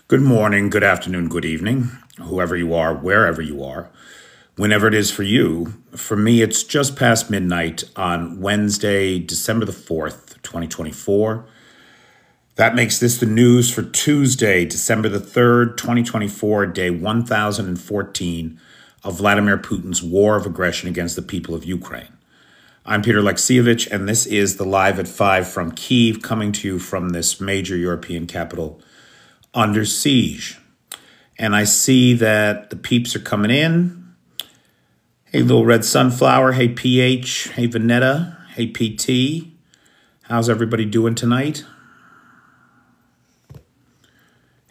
Good morning, good afternoon, good evening, whoever you are, wherever you are, whenever it is for you. For me, it's just past midnight on Wednesday, December the 4th, 2024. That makes this the news for Tuesday, December the 3rd, 2024, day 1014 of Vladimir Putin's war of aggression against the people of Ukraine. I'm Peter Alexievich, and this is the Live at 5 from Kyiv, coming to you from this major European capital under siege. And I see that the peeps are coming in. Hey, Little Red Sunflower. Hey, PH. Hey, Vanetta. Hey, PT. How's everybody doing tonight?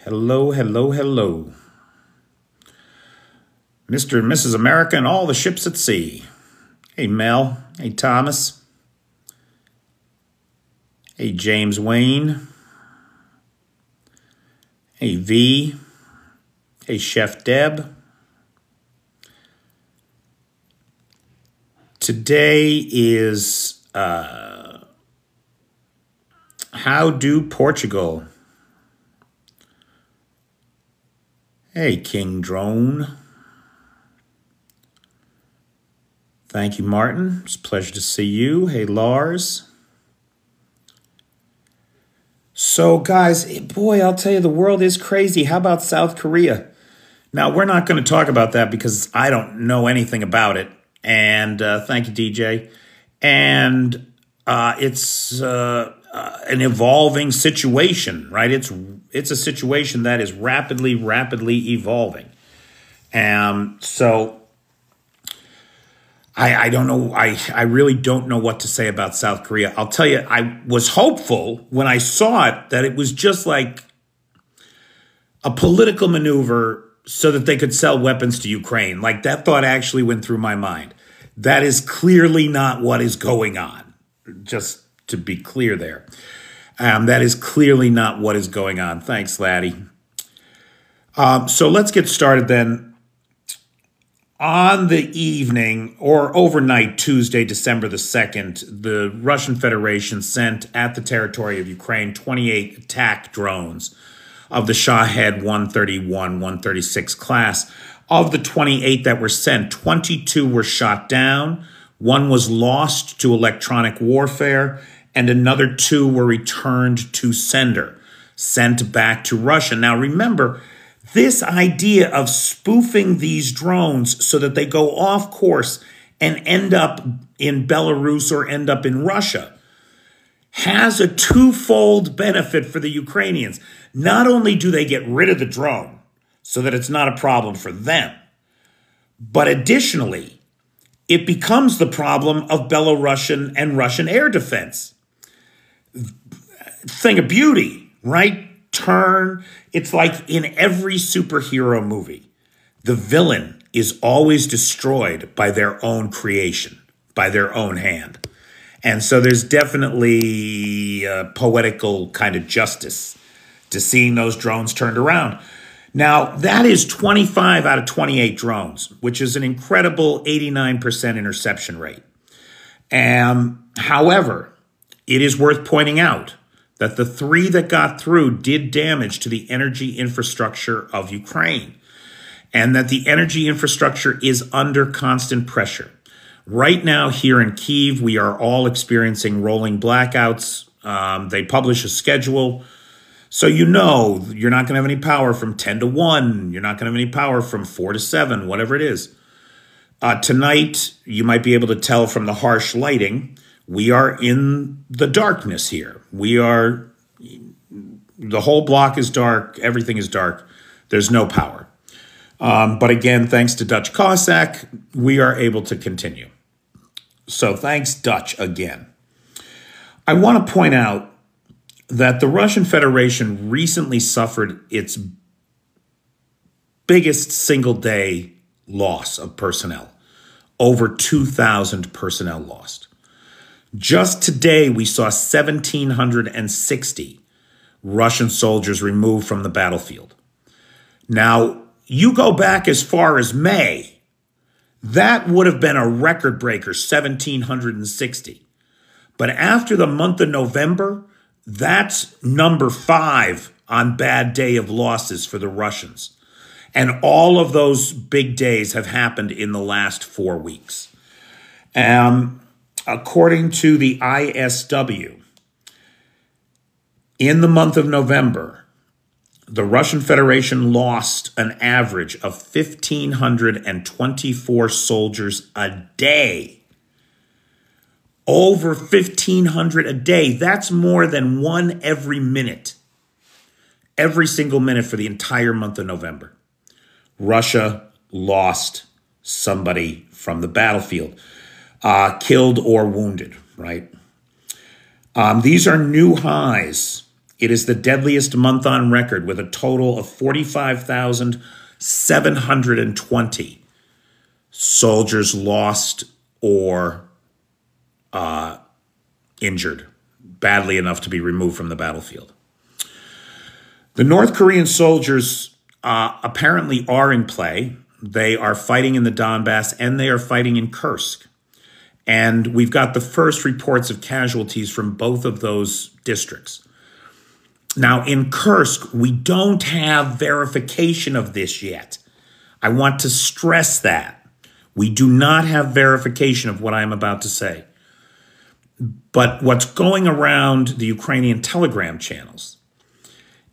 Hello, hello, hello. Mr. and Mrs. America and all the ships at sea. Hey, Mel. Hey, Thomas. Hey, James Wayne. Hey, V. Hey, Chef Deb. Today is How Do Portugal? Hey, King Drone. Thank you, Martin. It's a pleasure to see you. Hey, Lars. So, guys, boy, I'll tell you, the world is crazy. How about South Korea? Now, we're not going to talk about that because I don't know anything about it. And thank you, DJ. And it's an evolving situation, right? It's a situation that is rapidly evolving. So I don't know. I really don't know what to say about South Korea. I'll tell you, I was hopeful when I saw it that it was just like a political maneuver so that they could sell weapons to Ukraine. Like, that thought actually went through my mind. That is clearly not what is going on. Just to be clear there. That is clearly not what is going on. Thanks, Laddie. So let's get started then. On the evening or overnight Tuesday, December the 2nd, the Russian Federation sent at the territory of Ukraine 28 attack drones of the Shahed 131, 136 class. Of the 28 that were sent, 22 were shot down, one was lost to electronic warfare, and another 2 were returned to sender, sent back to Russia. Now remember, this idea of spoofing these drones so that they go off course and end up in Belarus or end up in Russia has a twofold benefit for the Ukrainians. Not only do they get rid of the drone so that it's not a problem for them, but additionally, it becomes the problem of Belarusian and Russian air defense. Thing of beauty, right? Turn. It's like in every superhero movie, the villain is always destroyed by their own creation, by their own hand. And so there's definitely a poetical kind of justice to seeing those drones turned around. Now, that is 25 out of 28 drones, which is an incredible 89% interception rate. However, it is worth pointing out that the 3 that got through did damage to the energy infrastructure of Ukraine, and that the energy infrastructure is under constant pressure. Right now here in Kyiv, we are all experiencing rolling blackouts. They publish a schedule, so you know you're not going to have any power from 10 to 1. You're not going to have any power from 4 to 7, whatever it is. Tonight, you might be able to tell from the harsh lighting, we are in the darkness here. The whole block is dark. Everything is dark. There's no power. But again, thanks to Dutch Cossack, we are able to continue. So thanks, Dutch, again. I want to point out that the Russian Federation recently suffered its biggest single-day loss of personnel. Over 2,000 personnel lost. Just today, we saw 1,760 Russian soldiers removed from the battlefield. Now, you go back as far as May, that would have been a record breaker, 1,760. But after the month of November, that's number 5 on bad day of losses for the Russians. And all of those big days have happened in the last 4 weeks. According to the ISW, in the month of November, the Russian Federation lost an average of 1,524 soldiers a day. Over 1,500 a day. That's more than one every minute. Every single minute for the entire month of November. Russia lost somebody from the battlefield, killed or wounded, right? These are new highs. It is the deadliest month on record with a total of 45,720 soldiers lost or injured badly enough to be removed from the battlefield. The North Korean soldiers apparently are in play. They are fighting in the Donbass and they are fighting in Kursk. And we've got the first reports of casualties from both of those districts. Now, in Kursk, we don't have verification of this yet. I want to stress that. We do not have verification of what I'm about to say. But what's going around the Ukrainian Telegram channels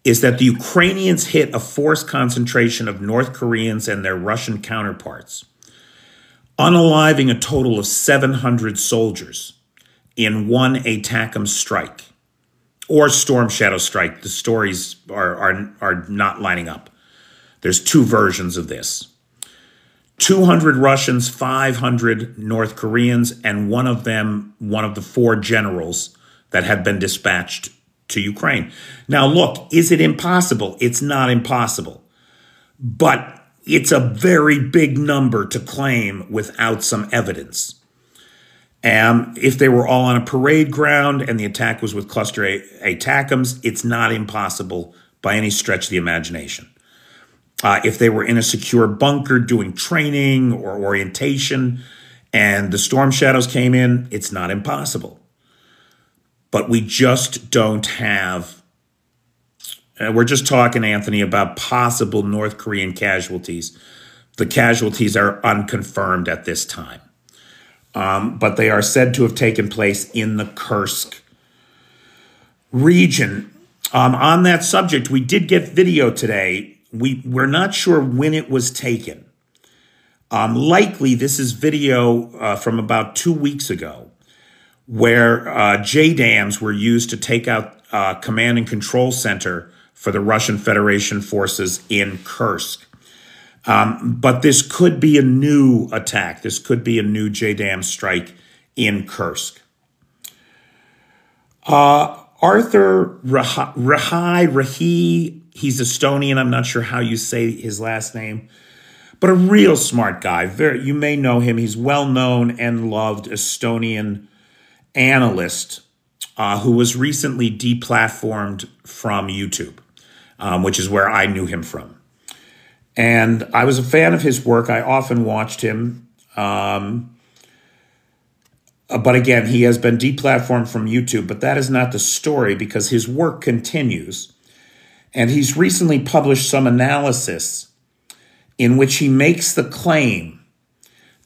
is that the Ukrainians hit a forced concentration of North Koreans and their Russian counterparts, unaliving a total of 700 soldiers in one ATACMS strike, or Storm Shadow strike. The stories are not lining up. There's two versions of this. 200 Russians, 500 North Koreans, and one of the 4 generals that had been dispatched to Ukraine. Now, look, is it impossible? It's not impossible. But it's a very big number to claim without some evidence. If they were all on a parade ground and the attack was with cluster ATACMS, it's not impossible by any stretch of the imagination. If they were in a secure bunker doing training or orientation and the storm shadows came in, it's not impossible. But we just don't have, we're just talking, Anthony, about possible North Korean casualties. The casualties are unconfirmed at this time. But they are said to have taken place in the Kursk region. On that subject, we did get video today. We're not sure when it was taken. Likely, this is video from about 2 weeks ago, where JDAMs were used to take out command and control center for the Russian Federation forces in Kursk. But this could be a new attack. This could be a new JDAM strike in Kursk. Arthur Rahi, he's Estonian. I'm not sure how you say his last name, but a real smart guy. You may know him. He's well-known and loved Estonian analyst who was recently deplatformed from YouTube, which is where I knew him from. And I was a fan of his work. I often watched him. But again, he has been deplatformed from YouTube, but that is not the story because his work continues. And he's recently published some analysis in which he makes the claim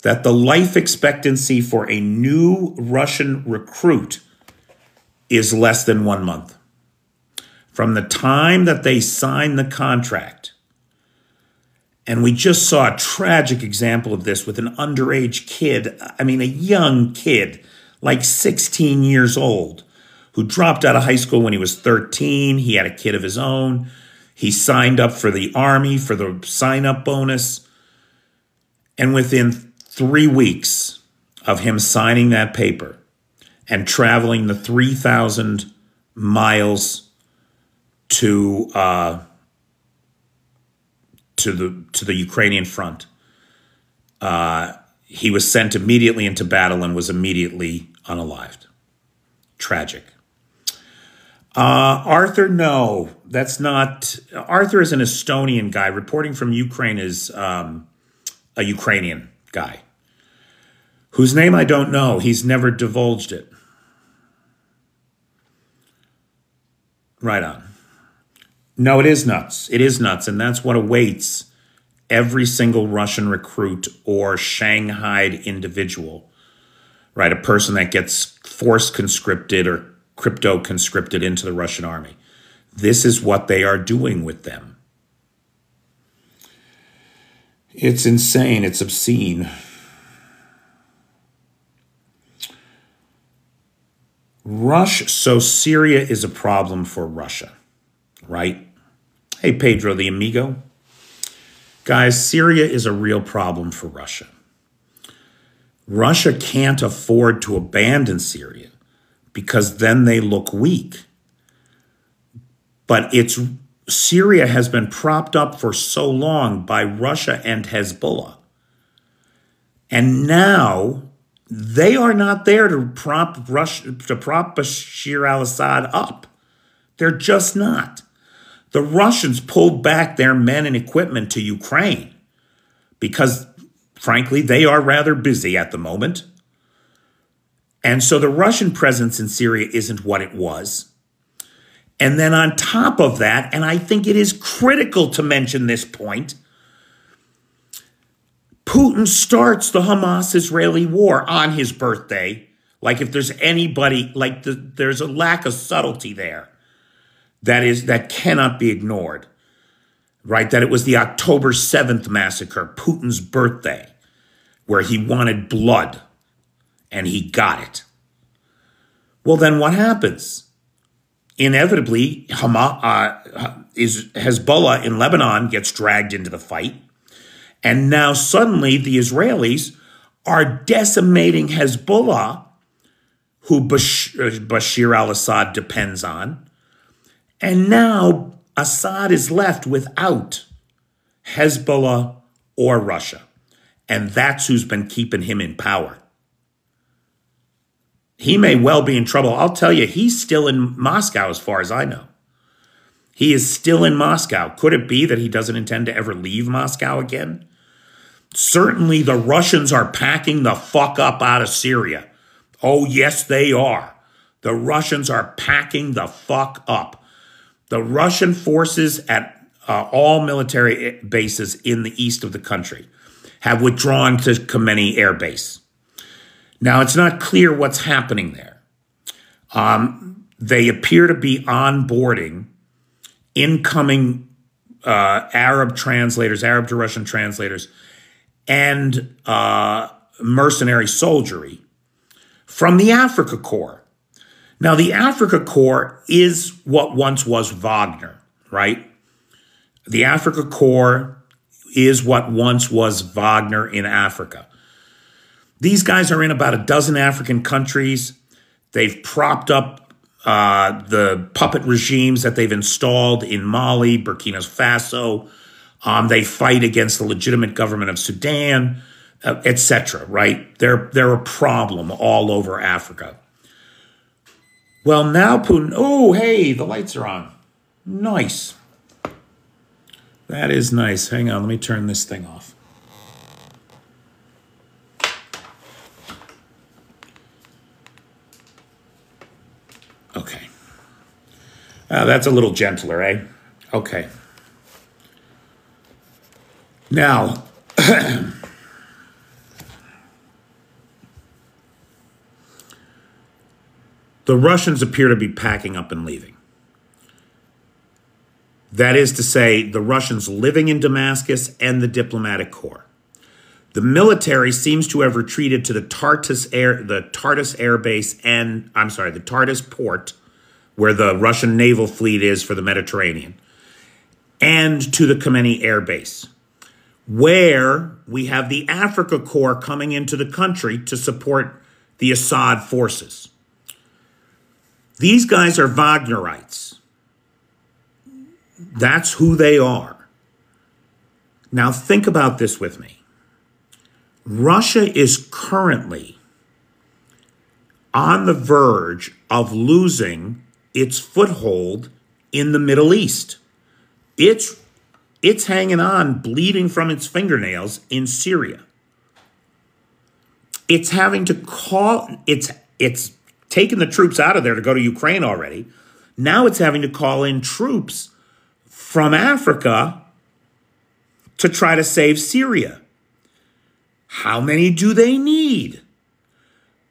that the life expectancy for a new Russian recruit is less than 1 month. From the time that they sign the contract, and we just saw a tragic example of this with an underage kid, I mean, a young kid, like 16 years old, who dropped out of high school when he was 13. He had a kid of his own. He signed up for the Army for the sign-up bonus. And within 3 weeks of him signing that paper and traveling the 3,000 miles to the Ukrainian front, he was sent immediately into battle and was immediately unalived. Tragic. Arthur, no, that's not. Arthur is an Estonian guy. Reporting from Ukraine is a Ukrainian guy whose name I don't know. He's never divulged it. Right on. No, it is nuts. It is nuts. And that's what awaits every single Russian recruit or Shanghaied individual, right? A person that gets force conscripted or crypto conscripted into the Russian army. This is what they are doing with them. It's insane. It's obscene. So Syria is a problem for Russia, right? Hey, Pedro the Amigo. Guys, Syria is a real problem for Russia. Russia can't afford to abandon Syria because then they look weak. But Syria has been propped up for so long by Russia and Hezbollah. And now they are not there to prop Bashar al-Assad up. They're just not. The Russians pulled back their men and equipment to Ukraine because, frankly, they are rather busy at the moment. And so the Russian presence in Syria isn't what it was. And then on top of that, and I think it is critical to mention this point, Putin starts the Hamas-Israeli war on his birthday. Like if there's anybody, there's a lack of subtlety there that cannot be ignored, right? That it was the October 7th massacre, Putin's birthday, where he wanted blood and he got it. Well, then what happens? Inevitably, Hezbollah in Lebanon gets dragged into the fight. And now suddenly the Israelis are decimating Hezbollah, who Bashar al-Assad depends on. And now Assad is left without Hezbollah or Russia. And that's who's been keeping him in power. He may well be in trouble. I'll tell you, he's still in Moscow as far as I know. He is still in Moscow. Could it be that he doesn't intend to ever leave Moscow again? Certainly the Russians are packing the fuck up out of Syria. Oh, yes, they are. The Russians are packing the fuck up. The Russian forces at all military bases in the east of the country have withdrawn to Khamenei Air Base. Now, it's not clear what's happening there. They appear to be onboarding incoming Arab translators, Arab to Russian translators, and mercenary soldiery from the Africa Corps. Now, the Africa Corps is what once was Wagner, right? The Africa Corps is what once was Wagner in Africa. These guys are in about a dozen African countries. They've propped up the puppet regimes that they've installed in Mali, Burkina Faso. They fight against the legitimate government of Sudan, etc., right? They're a problem all over Africa. Well, now Putin, oh, hey, the lights are on. Nice. That is nice. Hang on, let me turn this thing off. Okay. That's a little gentler, eh? Okay. Now, the Russians appear to be packing up and leaving. That is to say, the Russians living in Damascus and the diplomatic corps. The military seems to have retreated to the Tartus Air Base and, the Tartus port, where the Russian naval fleet is for the Mediterranean, and to the Khamenei Air Base, where we have the Africa Corps coming into the country to support the Assad forces. These guys are Wagnerites. That's who they are. Now think about this with me. Russia is currently on the verge of losing its foothold in the Middle East. It's hanging on, bleeding from its fingernails in Syria. It's having to it's taken the troops out of there to go to Ukraine already. Now it's having to call in troops from Africa to try to save Syria. How many do they need?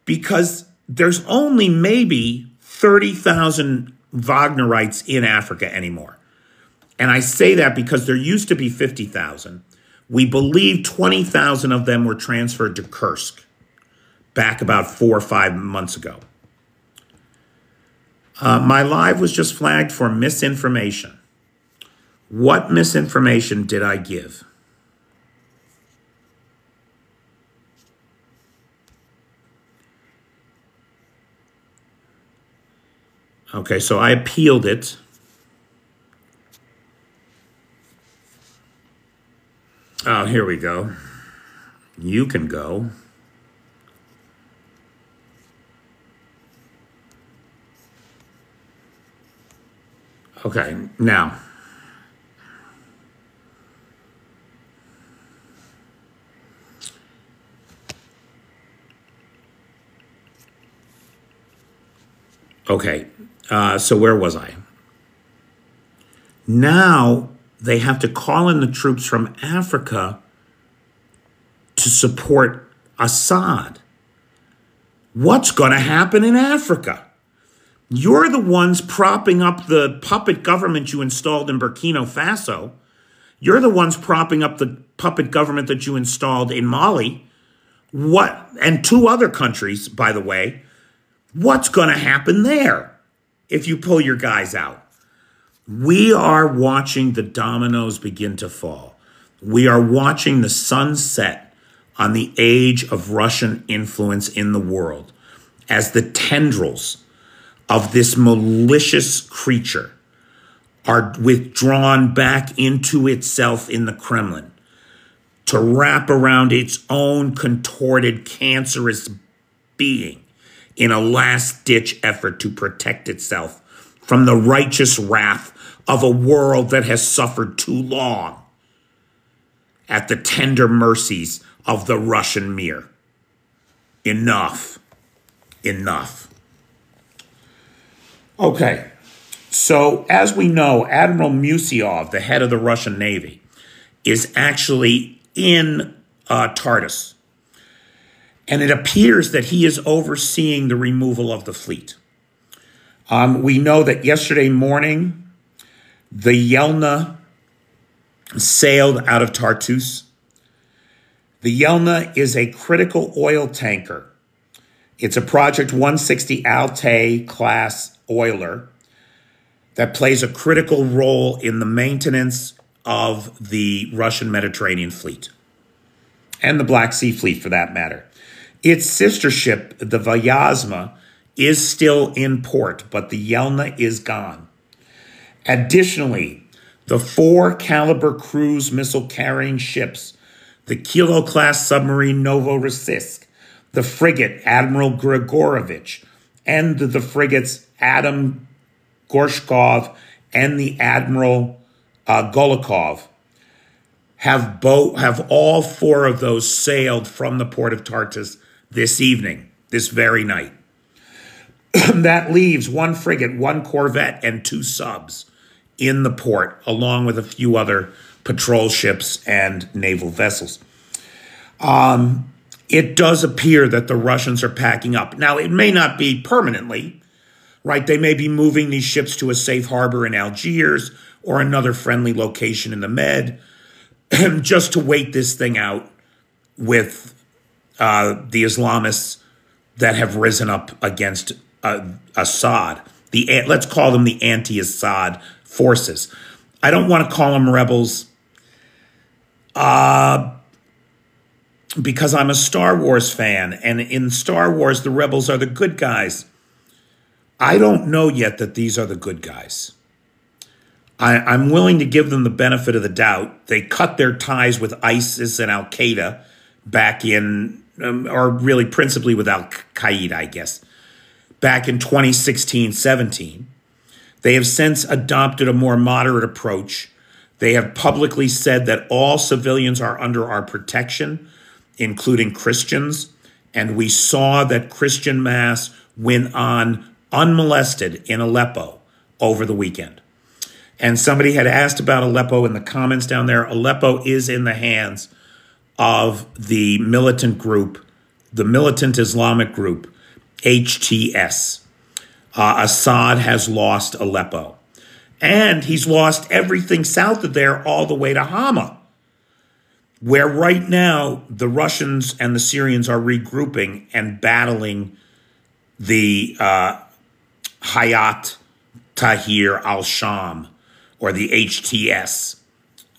Because there's only maybe 30,000 Wagnerites in Africa anymore. And I say that because there used to be 50,000. We believe 20,000 of them were transferred to Kursk back about 4 or 5 months ago. My live was just flagged for misinformation. What misinformation did I give? Okay, so I appealed it. Oh, here we go. You can go. Okay, now. Okay, so where was I? Now they have to call in the troops from Africa to support Assad. What's going to happen in Africa? You're the ones propping up the puppet government you installed in Burkina Faso. You're the ones propping up the puppet government that you installed in Mali. What? And 2 other countries, by the way. What's going to happen there if you pull your guys out? We are watching the dominoes begin to fall. We are watching the sun set on the age of Russian influence in the world as the tendrils of this malicious creature are withdrawn back into itself in the Kremlin to wrap around its own contorted, cancerous being in a last-ditch effort to protect itself from the righteous wrath of a world that has suffered too long at the tender mercies of the Russian Mir. Enough. Enough. Okay, so as we know, Admiral Musyov, the head of the Russian Navy, is actually in Tartus. And it appears that he is overseeing the removal of the fleet. We know that yesterday morning, the Yelna sailed out of Tartus. The Yelna is a critical oil tanker. It's a Project 160 Altay class oiler that plays a critical role in the maintenance of the Russian Mediterranean fleet and the Black Sea fleet for that matter. Its sister ship, the Vyazma, is still in port, but the Yelna is gone. Additionally, the 4 caliber cruise missile carrying ships, the Kilo-class submarine Novorossiysk, the frigate Admiral Grigorovich, and the frigates Adam Gorshkov and the Admiral Golikov have all 4 of those sailed from the port of Tartus this evening, this very night. That leaves 1 frigate, 1 corvette, and 2 subs in the port, along with a few other patrol ships and naval vessels. It does appear that the Russians are packing up. Now, it may not be permanently, right? They may be moving these ships to a safe harbor in Algiers or another friendly location in the Med, just to wait this thing out with the Islamists that have risen up against Assad. Let's call them the anti-Assad forces. I don't want to call them rebels because I'm a Star Wars fan, and in Star Wars, the rebels are the good guys. I don't know yet that these are the good guys. I'm willing to give them the benefit of the doubt. They cut their ties with ISIS and Al-Qaeda back in, or really principally with Al-Qaeda, I guess, back in 2016-17. They have since adopted a more moderate approach. They have publicly said that all civilians are under our protection, including Christians, and we saw that Christian mass went on unmolested in Aleppo over the weekend. And somebody had asked about Aleppo in the comments down there. Aleppo is in the hands of the militant group, the militant Islamic group, HTS. Assad has lost Aleppo. And he's lost everything south of there all the way to Hama, where right now the Russians and the Syrians are regrouping and battling the Hayat Tahrir al-Sham, or the HTS,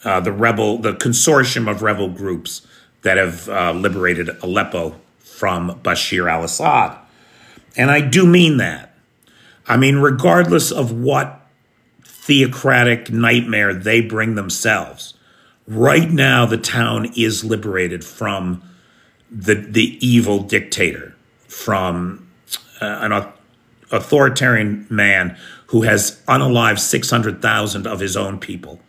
the consortium of rebel groups that have liberated Aleppo from Bashar al-Assad. And I do mean that. I mean, regardless of what theocratic nightmare they bring themselves, right now the town is liberated from the evil dictator, from an authoritarian man who has unalived 600,000 of his own people,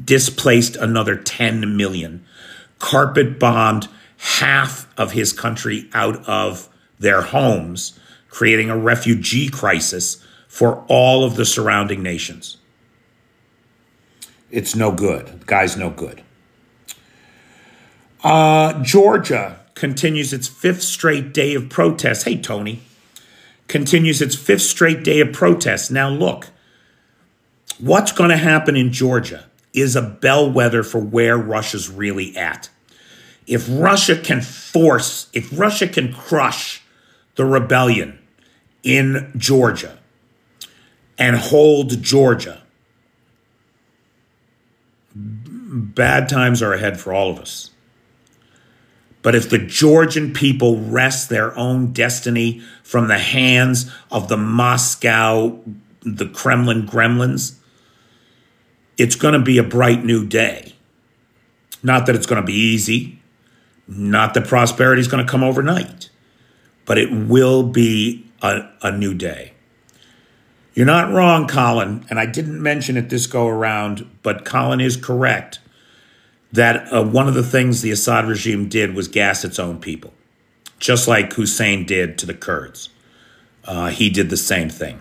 displaced another 10 million, carpet bombed half of his country out of their homes, creating a refugee crisis for all of the surrounding nations. It's no good. The guy's no good. Georgia continues its 5th straight day of protests. Hey, Tony. Continues its 5th straight day of protests. Now, look, what's going to happen in Georgia is a bellwether for where Russia's really at. If Russia can crush the rebellion in Georgia and hold Georgia, bad times are ahead for all of us. But if the Georgian people wrest their own destiny from the hands of the Kremlin gremlins, it's going to be a bright new day. Not that it's going to be easy, not that prosperity is going to come overnight, but it will be a new day. You're not wrong, Colin, and I didn't mention it this go around, but Colin is correct that one of the things the Assad regime did was gas its own people, just like Hussein did to the Kurds. He did the same thing.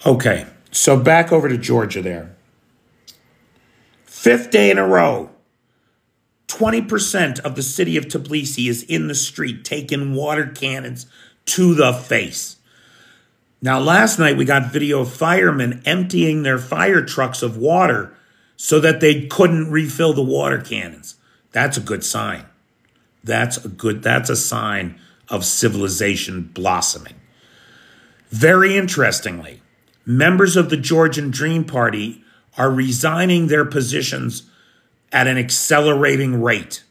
Okay, so back over to Georgia there. 5th day in a row, 20% of the city of Tbilisi is in the street taking water cannons to the face. Now, last night we got video of firemen emptying their fire trucks of water so that they couldn't refill the water cannons. That's a good sign. That's a sign of civilization blossoming. Very interestingly, members of the Georgian Dream Party are resigning their positions at an accelerating rate.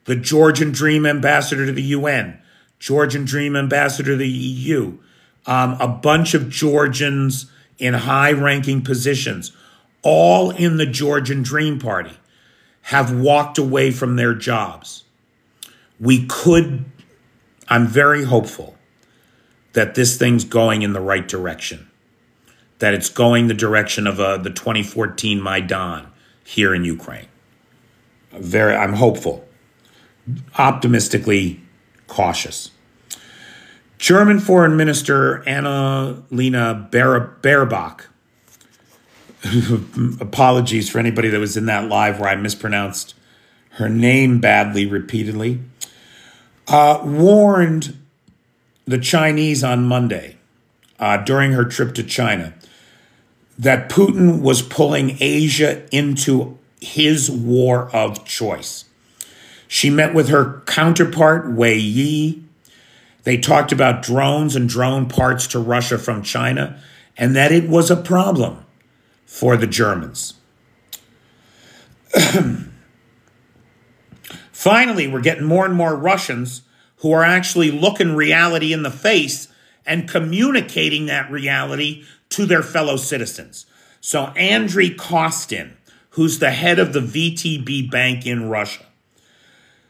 The Georgian Dream ambassador to the UN, Georgian Dream ambassador to the EU, a bunch of Georgians in high-ranking positions, all in the Georgian Dream Party, have walked away from their jobs. I'm very hopeful that this thing's going in the right direction, that it's going the direction of the 2014 Maidan here in Ukraine. I'm hopeful, optimistically cautious. German Foreign Minister Annalena Baerbock, apologies for anybody that was in that live where I mispronounced her name badly repeatedly, warned the Chinese on Monday during her trip to China that Putin was pulling Asia into his war of choice. She met with her counterpart, Wei Yi. They talked about drones and drone parts to Russia from China, and that it was a problem for the Germans. Finally, we're getting more and more Russians who are actually looking reality in the face and communicating that reality to their fellow citizens. So Andrei Kostin, who's the head of the VTB bank in Russia,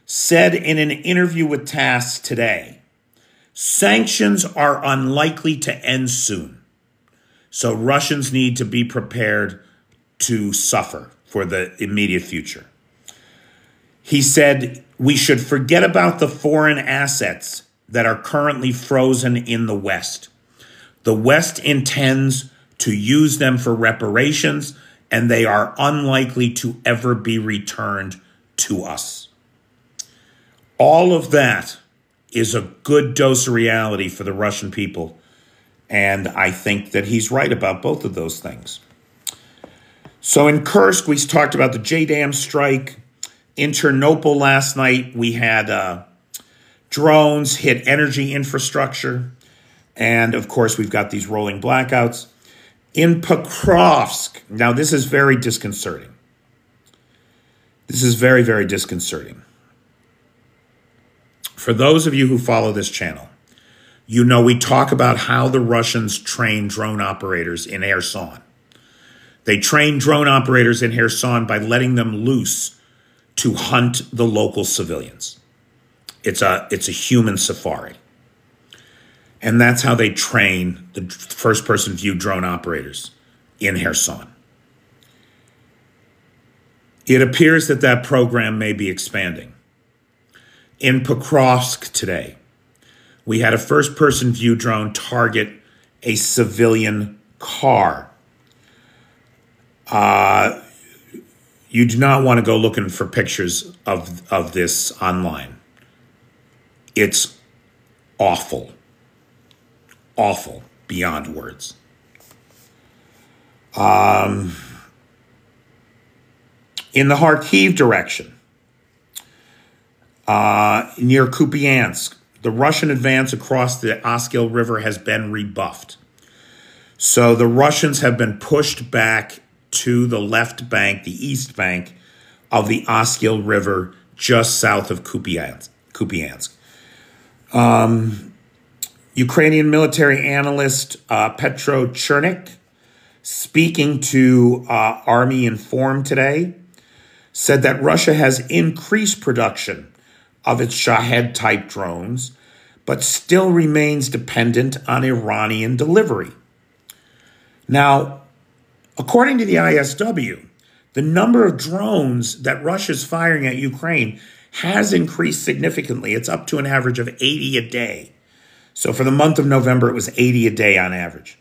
said in an interview with TASS today, sanctions are unlikely to end soon. So Russians need to be prepared to suffer for the immediate future. He said, we should forget about the foreign assets that are currently frozen in the West. The West intends to use them for reparations, and they are unlikely to ever be returned to us. All of that is a good dose of reality for the Russian people, and I think that he's right about both of those things. So in Kursk, we talked about the JDAM strike. In Chernobyl last night, we had drones hit energy infrastructure. And of course, we've got these rolling blackouts. In Pokrovsk, now this is very disconcerting. This is very, very disconcerting. For those of you who follow this channel, you know we talk about how the Russians train drone operators in Kherson. They train drone operators in Kherson by letting them loose to hunt the local civilians. It's a human safari. And that's how they train the first-person view drone operators in Kherson. It appears that that program may be expanding. In Pokrovsk today, we had a first-person view drone target a civilian car. You do not want to go looking for pictures of this online. It's awful. Awful beyond words. In the Kyiv direction, near Kupiansk, the Russian advance across the Oskil River has been rebuffed. So the Russians have been pushed back to the left bank, the east bank of the Oskil River, just south of Kupiansk. Ukrainian military analyst Petro Chernik, speaking to Army Inform today, said that Russia has increased production of its Shahed-type drones, but still remains dependent on Iranian delivery. Now, according to the ISW, the number of drones that Russia's firing at Ukraine has increased significantly. It's up to an average of 80 a day. So for the month of November, it was 80 a day on average.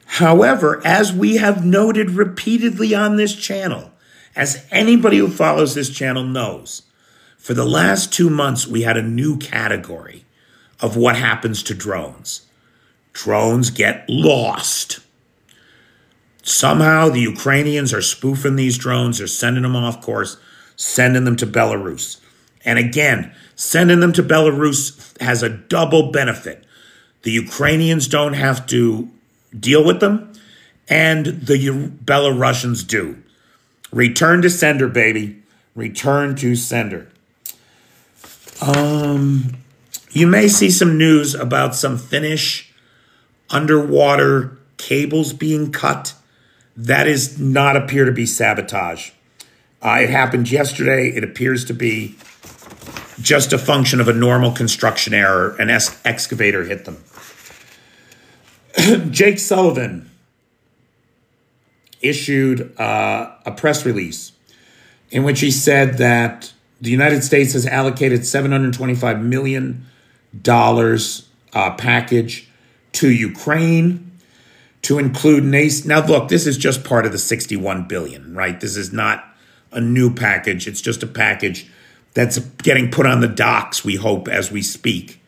However, as we have noted repeatedly on this channel, as anybody who follows this channel knows, for the last 2 months, we had a new category of what happens to drones. Drones get lost. Somehow the Ukrainians are spoofing these drones. They're sending them off course, sending them to Belarus. And again, sending them to Belarus has a double benefit. The Ukrainians don't have to deal with them, and the Belarusians do. Return to sender, baby. Return to sender. You may see some news about some Finnish underwater cables being cut. That does not appear to be sabotage. It happened yesterday. It appears to be just a function of a normal construction error. An excavator hit them. Jake Sullivan issued a press release in which he said that the United States has allocated $725 million package to Ukraine to include Now, look, this is just part of the $61 billion, right? This is not a new package. It's just a package that's getting put on the docks, we hope, as we speak,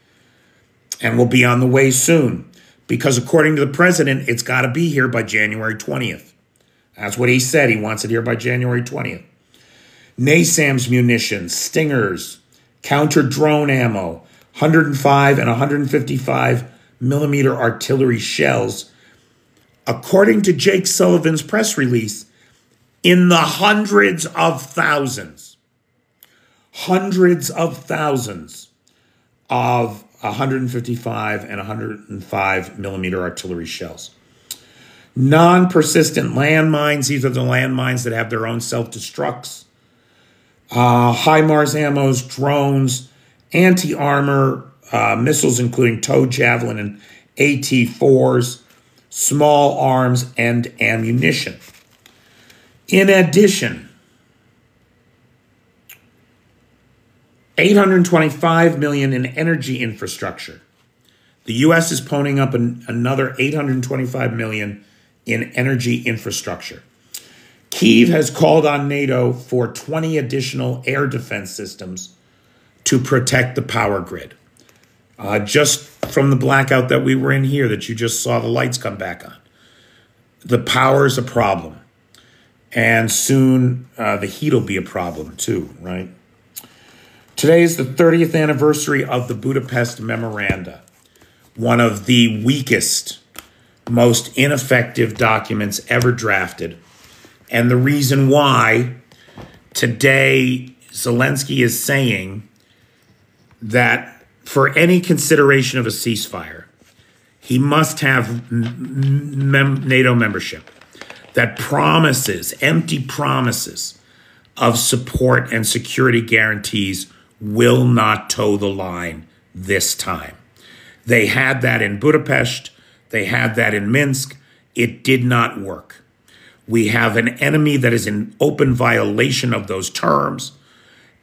and will be on the way soon. Because according to the president, it's got to be here by January 20th. That's what he said. He wants it here by January 20th. NASAMS munitions, Stingers, counter-drone ammo, 105 and 155 millimeter artillery shells. According to Jake Sullivan's press release, in the hundreds of thousands of 155 and 105 millimeter artillery shells. Non-persistent landmines, these are the landmines that have their own self-destructs. HIMARS ammos, drones, anti-armor missiles including TOW, Javelin, and AT-4s, small arms, and ammunition. In addition, $825 million in energy infrastructure. The U.S. is ponying up another $825 million in energy infrastructure. Kyiv has called on NATO for 20 additional air defense systems to protect the power grid. Just from the blackout that we were in here, that you just saw the lights come back on. The power is a problem. And soon the heat will be a problem too, right? Today is the 30th anniversary of the Budapest Memoranda, one of the weakest, most ineffective documents ever drafted. And the reason why today Zelensky is saying that for any consideration of a ceasefire, he must have NATO membership. That promises, empty promises of support and security guarantees will not toe the line this time. They had that in Budapest. They had that in Minsk. It did not work. We have an enemy that is in open violation of those terms,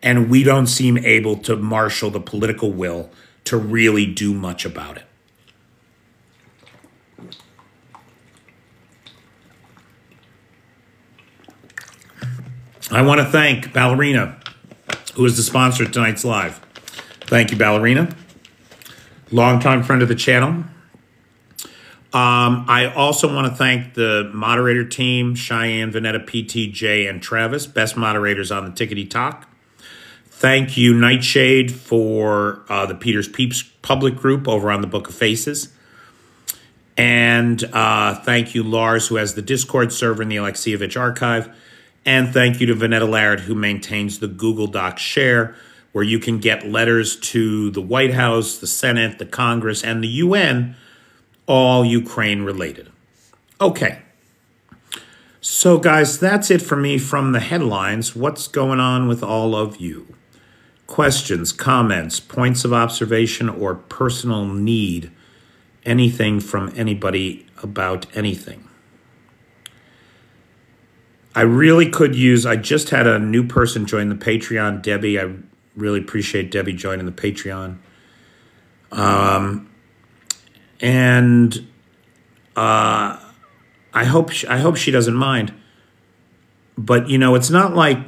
and we don't seem able to marshal the political will to really do much about it. I want to thank Ballerina, who is the sponsor of tonight's live. Thank you, Ballerina. Longtime friend of the channel. I also want to thank the moderator team, Cheyenne, Vanetta, PT, Jay, and Travis, best moderators on the Tickety Talk. Thank you, Nightshade, for the Peter's Peeps public group over on the Book of Faces. And thank you, Lars, who has the Discord server in the Alexievich archive. And thank you to Vanetta Laird, who maintains the Google Docs share, where you can get letters to the White House, the Senate, the Congress, and the UN, all Ukraine related. Okay. So, guys, that's it for me from the headlines. What's going on with all of you? Questions, comments, points of observation, or personal need? Anything from anybody about anything? I really could use, I just had a new person join the Patreon, Debbie. I really appreciate Debbie joining the Patreon. I hope she doesn't mind. But, you know, it's not like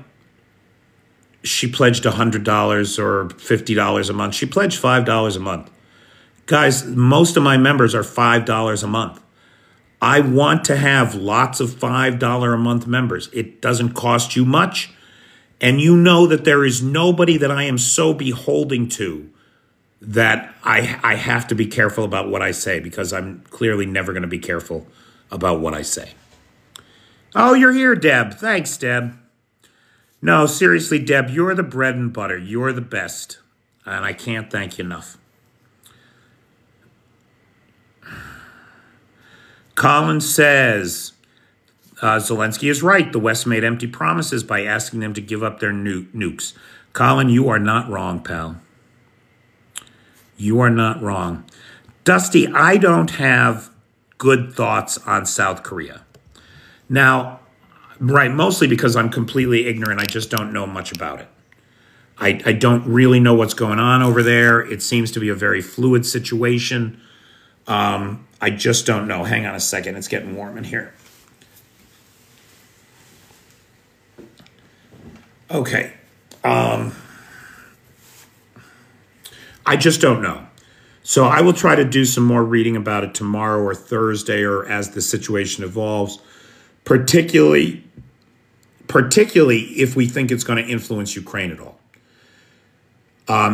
she pledged $100 or $50 a month. She pledged $5 a month. Guys, most of my members are $5 a month. I want to have lots of $5 a month members. It doesn't cost you much. And you know that there is nobody that I am so beholden to that I have to be careful about what I say, because I'm clearly never going to be careful about what I say. Oh, you're here, Deb. Thanks, Deb. No, seriously, Deb, you're the bread and butter. You're the best. And I can't thank you enough. Colin says, Zelensky is right. The West made empty promises by asking them to give up their nukes. Colin, you are not wrong, pal. You are not wrong. Dusty, I don't have good thoughts on South Korea. Now, right, mostly because I'm completely ignorant. I just don't know much about it. I don't really know what's going on over there. It seems to be a very fluid situation. I just don't know. Hang on a second. It's getting warm in here. Okay. I just don't know. So I will try to do some more reading about it tomorrow or Thursday, or as the situation evolves, particularly if we think it's going to influence Ukraine at all.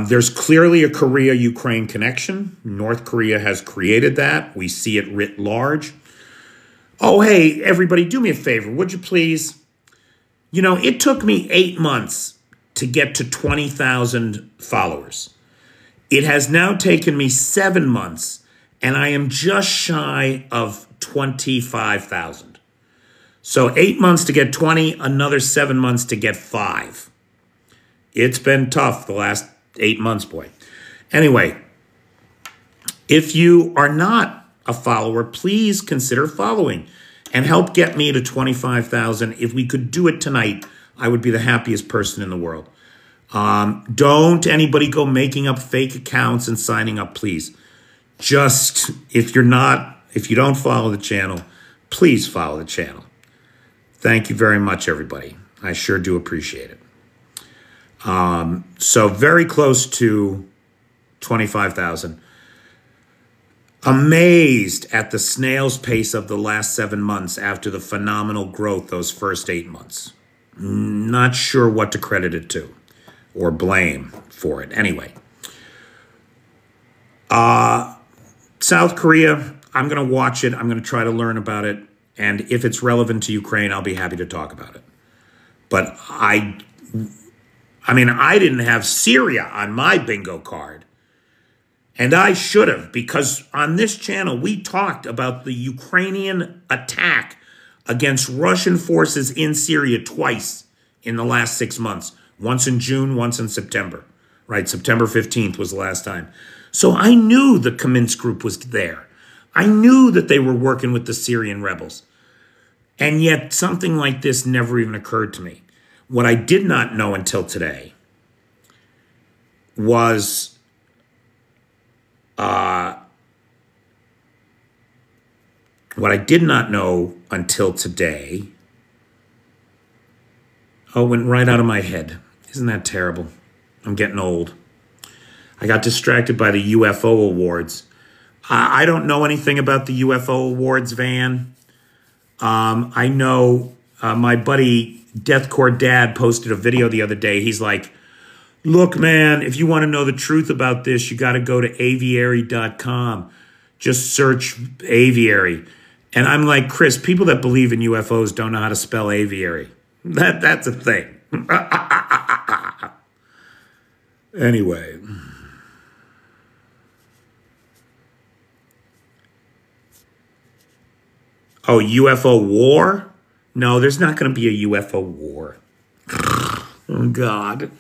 There's clearly a Korea-Ukraine connection. North Korea has created that. We see it writ large. Oh, hey, everybody, do me a favor, would you please? You know, it took me 8 months to get to 20,000 followers. It has now taken me 7 months, and I am just shy of 25,000. So 8 months to get 20, another 7 months to get 5. It's been tough the last 8 months, boy. Anyway, if you are not a follower, please consider following and help get me to 25,000. If we could do it tonight, I would be the happiest person in the world. Don't anybody go making up fake accounts and signing up, please. just, if you don't follow the channel, please follow the channel. Thank you very much, everybody. I sure do appreciate it. So very close to 25,000. Amazed at the snail's pace of the last 7 months after the phenomenal growth those first 8 months. Not sure what to credit it to or blame for it. Anyway, South Korea, I'm going to watch it. I'm going to try to learn about it. And if it's relevant to Ukraine, I'll be happy to talk about it. But I mean, I didn't have Syria on my bingo card. And I should have, because on this channel, we talked about the Ukrainian attack against Russian forces in Syria twice in the last 6 months. Once in June, once in September. Right, September 15th was the last time. So I knew the Kaminsk group was there. I knew that they were working with the Syrian rebels. And yet something like this never even occurred to me. What I did not know until today was what I did not know until today, oh, it went right out of my head. Isn't that terrible? I'm getting old. I got distracted by the UFO awards. I don't know anything about the UFO awards, Van. I know my buddy Deathcore Dad posted a video the other day. He's like, look, man, if you want to know the truth about this, you got to go to aviary.com. Just search aviary. And I'm like, Chris, people that believe in UFOs don't know how to spell aviary. That's a thing. Anyway. Oh, UFO war? No, there's not going to be a UFO war. Oh, God.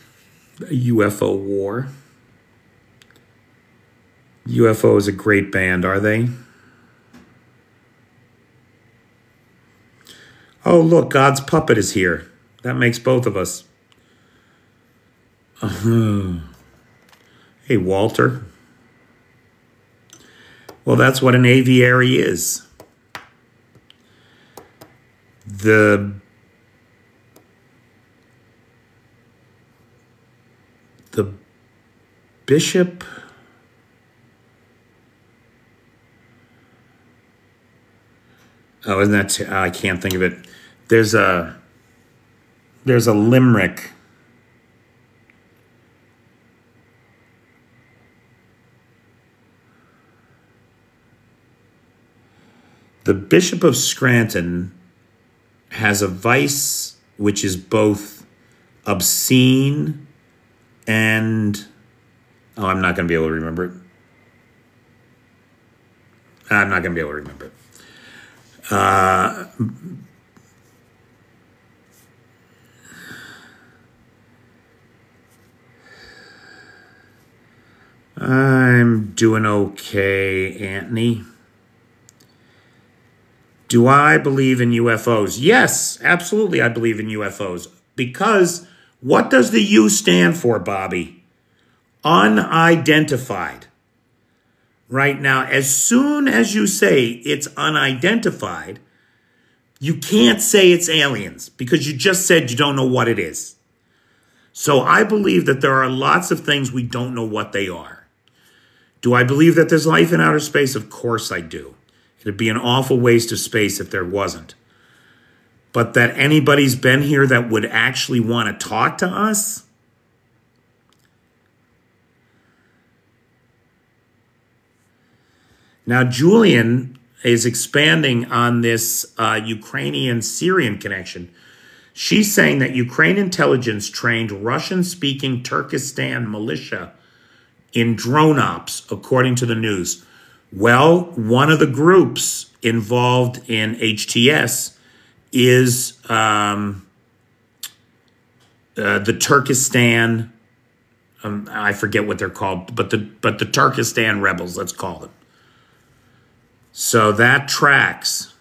A UFO war. UFO is a great band, are they? Oh, look, God's puppet is here. That makes both of us. Hey, Walter. Well, that's what an aviary is. The bishop... Oh, isn't that... I can't think of it. There's a limerick. The Bishop of Scranton has a vice which is both obscene and... Oh, I'm not going to be able to remember it. I'm not going to be able to remember it. I'm doing okay, Anthony. Do I believe in UFOs? Yes, absolutely I believe in UFOs. Because what does the U stand for, Bobby? Unidentified. Right now, as soon as you say it's unidentified, you can't say it's aliens because you just said you don't know what it is. So I believe that there are lots of things we don't know what they are. Do I believe that there's life in outer space? Of course I do. It'd be an awful waste of space if there wasn't. But that anybody's been here that would actually want to talk to us? Now, Julian is expanding on this Ukrainian-Syrian connection. She's saying that Ukraine intelligence trained Russian-speaking Turkestan militia in drone ops, according to the news. Well, one of the groups involved in HTS is the Turkestan, I forget what they're called, but the Turkestan rebels, let's call them. So that tracks.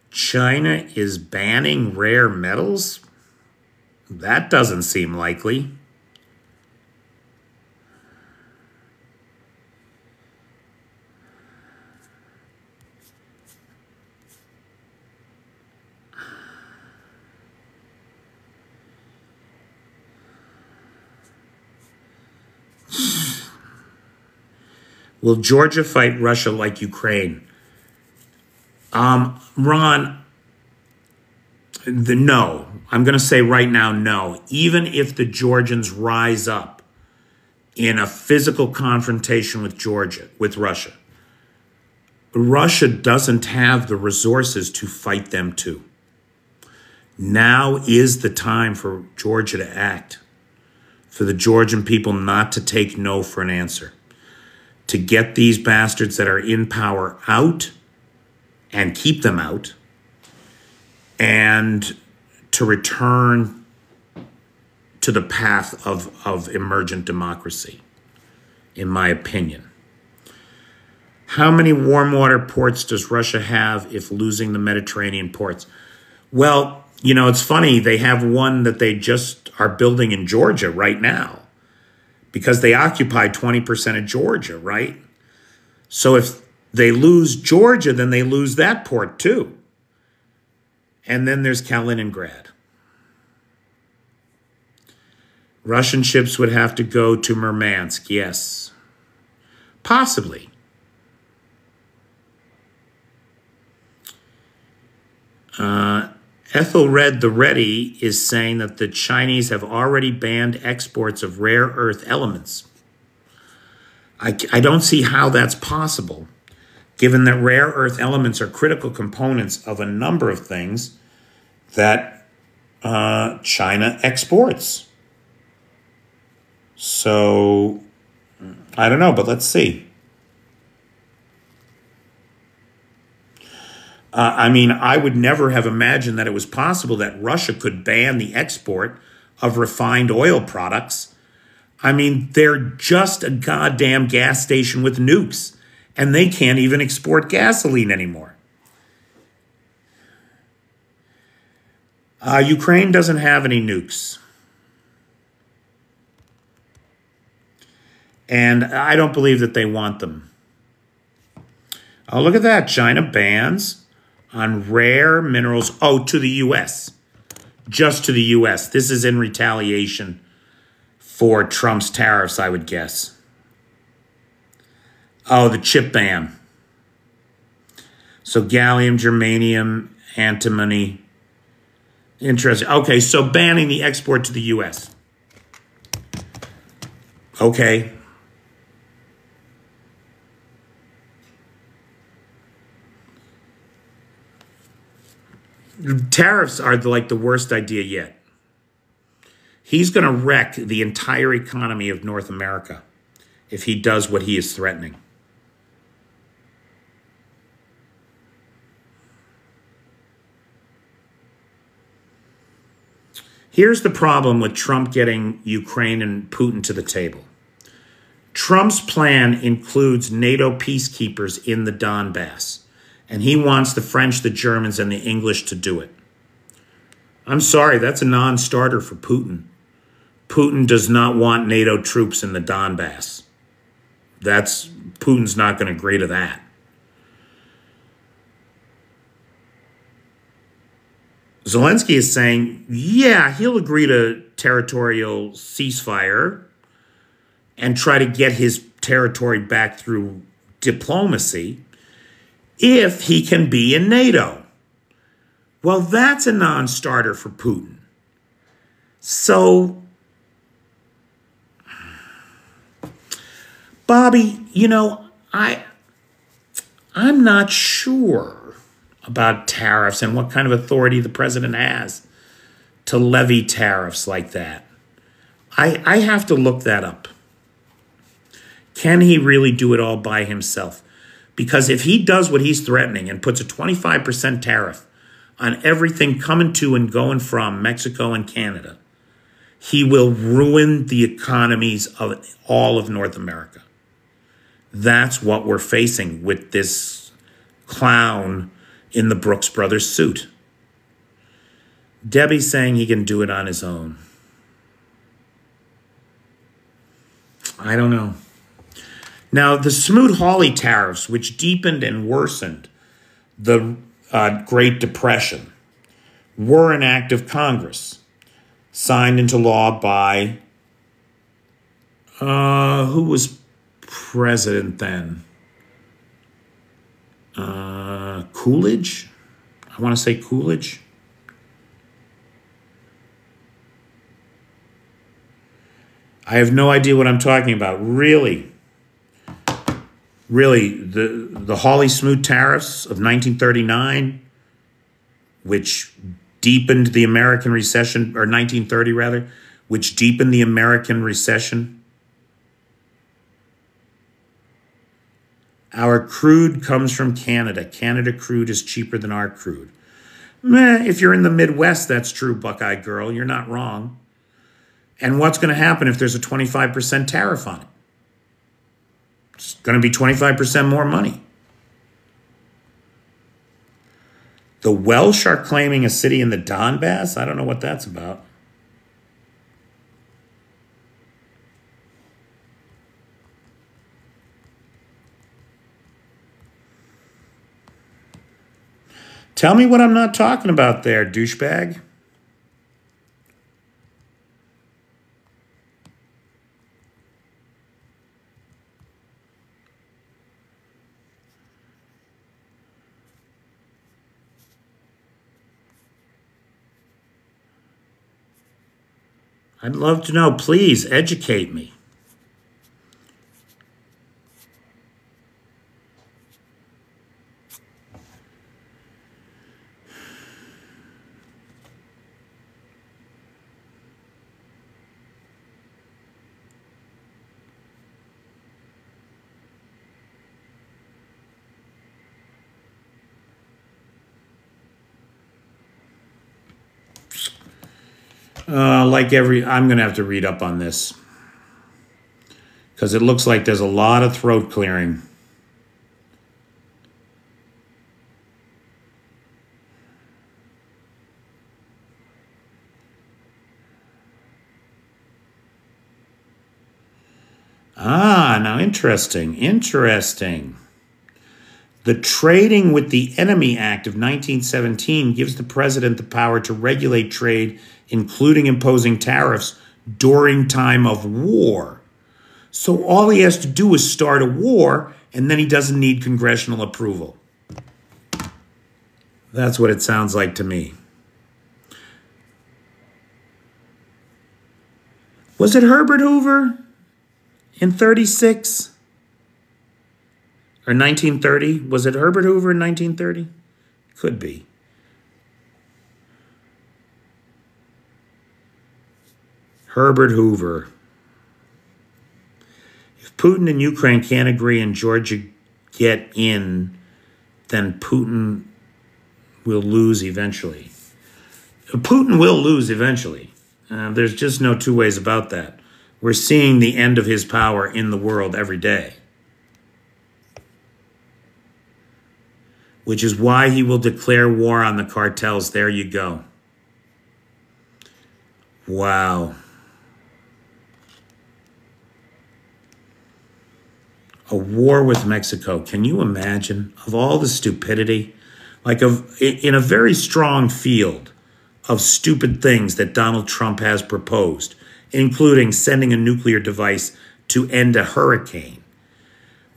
China is banning rare metals? That doesn't seem likely. Will Georgia fight Russia like Ukraine? Ron, no. I'm going to say right now, no. Even if the Georgians rise up in a physical confrontation with Russia, Russia doesn't have the resources to fight them too. Now is the time for Georgia to act, for the Georgian people not to take no for an answer, to get these bastards that are in power out and keep them out, and to return to the path of emergent democracy, in my opinion. How many warm water ports does Russia have if losing the Mediterranean ports? Well, you know, it's funny. They have one that they just are building in Georgia right now because they occupy 20% of Georgia, right? So if they lose Georgia, then they lose that port too. And then there's Kaliningrad. Russian ships would have to go to Murmansk, yes. Possibly. Ethelred the Ready is saying that the Chinese have already banned exports of rare earth elements. I don't see how that's possible, given that rare earth elements are critical components of a number of things that China exports. So, I don't know, but let's see. I mean, I would never have imagined that it was possible that Russia could ban the export of refined oil products. I mean, they're just a goddamn gas station with nukes, and they can't even export gasoline anymore. Ukraine doesn't have any nukes. And I don't believe that they want them. Oh, look at that. China bans on rare minerals. Oh, to the U.S. Just to the U.S. This is in retaliation for Trump's tariffs, I would guess. Oh, the chip ban. So gallium, germanium, antimony. Interesting. Okay, so banning the export to the U.S. Okay. Tariffs are like the worst idea yet. He's going to wreck the entire economy of North America if he does what he is threatening. Here's the problem with Trump getting Ukraine and Putin to the table. Trump's plan includes NATO peacekeepers in the Donbass. And he wants the French, the Germans, and the English to do it. I'm sorry, that's a non-starter for Putin. Putin does not want NATO troops in the Donbass. Putin's not going to agree to that. Zelensky is saying, yeah, he'll agree to territorial ceasefire and try to get his territory back through diplomacy, if he can be in NATO. Well, that's a non-starter for Putin. So, Bobby, you know, I'm not sure about tariffs and what kind of authority the president has to levy tariffs like that. I have to look that up. Can he really do it all by himself? Because if he does what he's threatening and puts a 25% tariff on everything coming to and going from Mexico and Canada, he will ruin the economies of all of North America. That's what we're facing with this clown in the Brooks Brothers suit. Debbie's saying he can do it on his own. I don't know. Now, the Smoot-Hawley tariffs, which deepened and worsened the Great Depression, were an act of Congress, signed into law by, who was president then? Coolidge? I want to say Coolidge. I have no idea what I'm talking about. Really, the Hawley-Smoot tariffs of 1939, which deepened the American recession, or 1930 rather, which deepened the American recession. Our crude comes from Canada. Canada crude is cheaper than our crude. Meh, if you're in the Midwest, that's true, Buckeye Girl. You're not wrong. And what's going to happen if there's a 25% tariff on it? It's going to be 25% more money. The Welsh are claiming a city in the Donbass? I don't know what that's about. Tell me what I'm not talking about there, douchebag. I'd love to know. Please educate me. I'm going to have to read up on this because it looks like there's a lot of throat clearing. Now interesting. The Trading with the Enemy Act of 1917 gives the president the power to regulate trade, including imposing tariffs during time of war. So all he has to do is start a war, and then he doesn't need congressional approval. That's what it sounds like to me. Was it Herbert Hoover in 36? Or 1930? Was it Herbert Hoover in 1930? Could be. Herbert Hoover. If Putin and Ukraine can't agree and Georgia get in, then Putin will lose eventually. Putin will lose eventually. There's just no two ways about that. We're seeing the end of his power in the world every day. Which is why he will declare war on the cartels. There you go. Wow. A war with Mexico. Can you imagine? Of all the stupidity, in a very strong field of stupid things that Donald Trump has proposed, including sending a nuclear device to end a hurricane,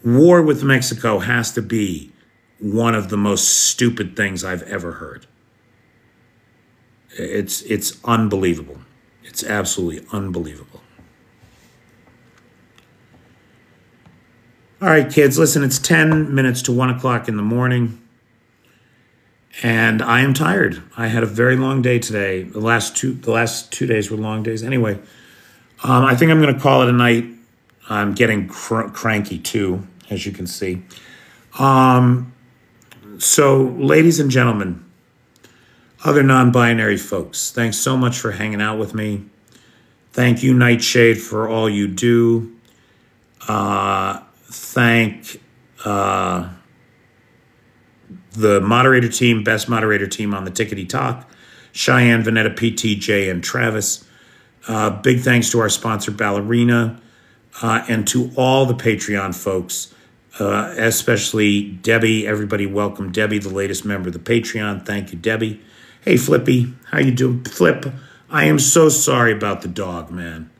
war with Mexico has to be one of the most stupid things I've ever heard. It's unbelievable. It's absolutely unbelievable. All right, kids, listen, it's 10 minutes to 1 o'clock in the morning, and I am tired. I had a very long day today. The last two days were long days. Anyway, I think I'm going to call it a night. I'm getting cranky, too, as you can see. So, ladies and gentlemen, other non-binary folks, thanks so much for hanging out with me. Thank you, Nightshade, for all you do. Thank the moderator team, best moderator team on the Tickety Talk, Cheyenne, Vanetta, PTJ, and Travis. Big thanks to our sponsor, Ballerina, and to all the Patreon folks, especially Debbie. Everybody welcome Debbie, the latest member of the Patreon. Thank you, Debbie. Hey, Flippy, how you doing? Flip, I am so sorry about the dog, man.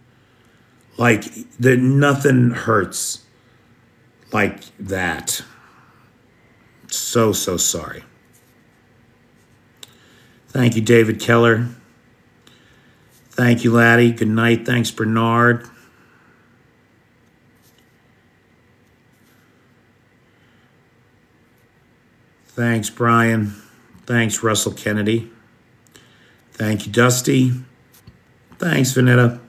Like, nothing hurts like that. So sorry. Thank you, David Keller. Thank you, Laddie. Good night. Thanks, Bernard. Thanks, Brian. Thanks, Russell Kennedy. Thank you, Dusty. Thanks, Vanetta.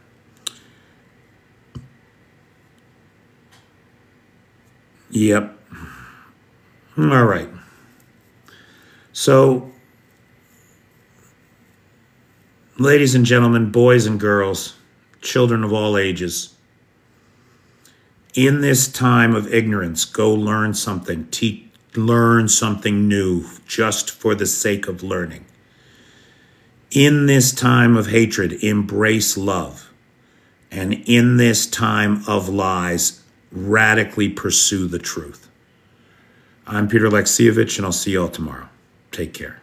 Yep. All right. So, ladies and gentlemen, boys and girls, children of all ages, in this time of ignorance, go learn something. Learn something new just for the sake of learning. In this time of hatred, embrace love. And in this time of lies, radically pursue the truth. I'm Peter Alexievich, and I'll see you all tomorrow. Take care.